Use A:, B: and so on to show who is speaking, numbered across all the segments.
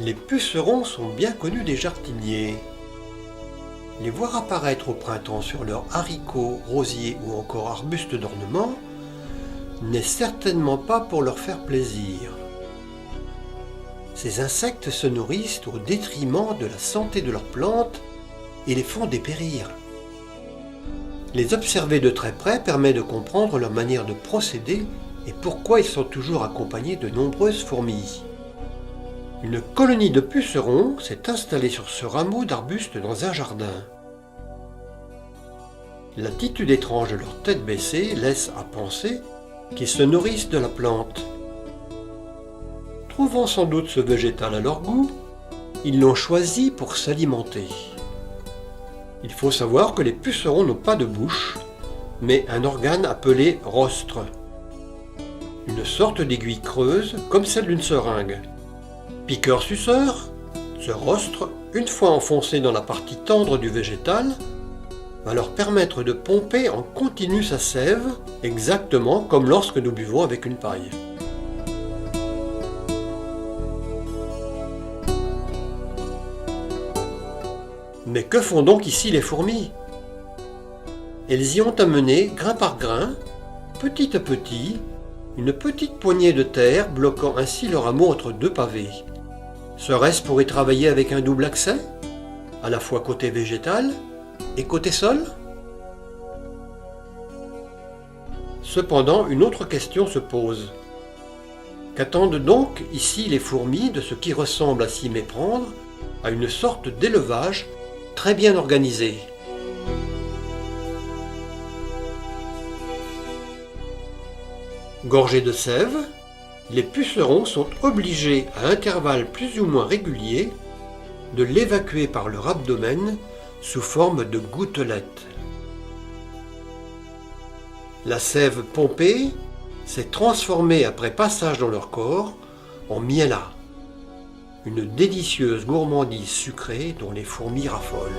A: Les pucerons sont bien connus des jardiniers. Les voir apparaître au printemps sur leurs haricots, rosiers ou encore arbustes d'ornement n'est certainement pas pour leur faire plaisir. Ces insectes se nourrissent au détriment de la santé de leurs plantes et les font dépérir. Les observer de très près permet de comprendre leur manière de procéder et pourquoi ils sont toujours accompagnés de nombreuses fourmis. Une colonie de pucerons s'est installée sur ce rameau d'arbuste dans un jardin. L'attitude étrange de leur tête baissée laisse à penser qu'ils se nourrissent de la plante. Trouvant sans doute ce végétal à leur goût, ils l'ont choisi pour s'alimenter. Il faut savoir que les pucerons n'ont pas de bouche, mais un organe appelé rostre, une sorte d'aiguille creuse comme celle d'une seringue. Piqueur-suceur, ce rostre, une fois enfoncé dans la partie tendre du végétal, va leur permettre de pomper en continu sa sève, exactement comme lorsque nous buvons avec une paille. Mais que font donc ici les fourmis? Elles y ont amené, grain par grain, petit à petit, une petite poignée de terre bloquant ainsi leur rameau entre deux pavés. Serait-ce pour y travailler avec un double accès, à la fois côté végétal et côté sol? Cependant, une autre question se pose. Qu'attendent donc ici les fourmis de ce qui ressemble à s'y méprendre à une sorte d'élevage très bien organisé? Gorgés de sève, les pucerons sont obligés à intervalles plus ou moins réguliers de l'évacuer par leur abdomen sous forme de gouttelettes. La sève pompée s'est transformée après passage dans leur corps en miella, une délicieuse gourmandise sucrée dont les fourmis raffolent.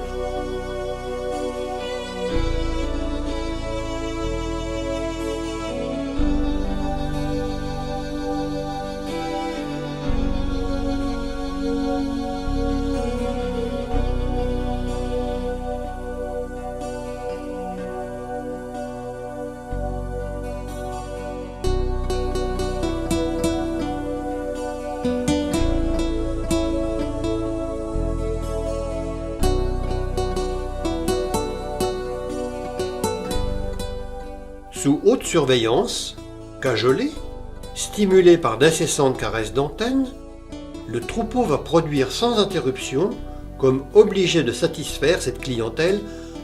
A: Sous haute surveillance, cajolé, stimulé par d'incessantes caresses d'antennes, le troupeau va produire sans interruption, comme obligé de satisfaire cette clientèle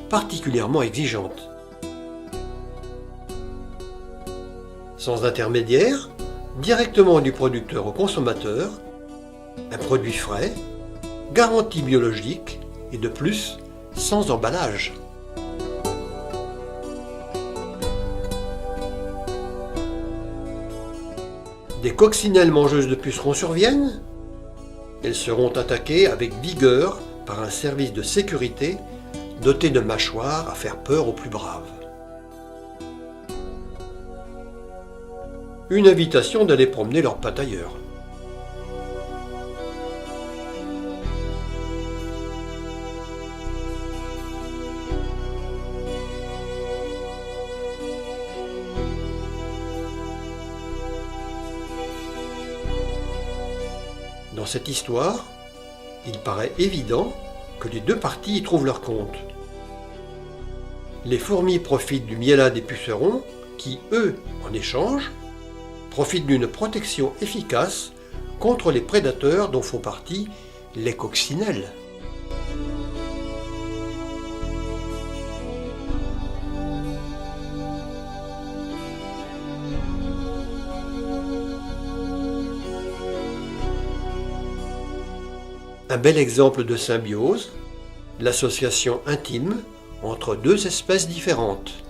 A: particulièrement exigeante. Sans intermédiaire, directement du producteur au consommateur, un produit frais, garantie biologique et de plus, sans emballage. Des coccinelles mangeuses de pucerons surviennent. Elles seront attaquées avec vigueur par un service de sécurité doté de mâchoires à faire peur aux plus braves. Une invitation d'aller promener leurs pattes ailleurs. Dans cette histoire, il paraît évident que les deux parties y trouvent leur compte. Les fourmis profitent du miella des pucerons qui, eux, en échange, profitent d'une protection efficace contre les prédateurs dont font partie les coccinelles. Un bel exemple de symbiose, l'association intime entre deux espèces différentes.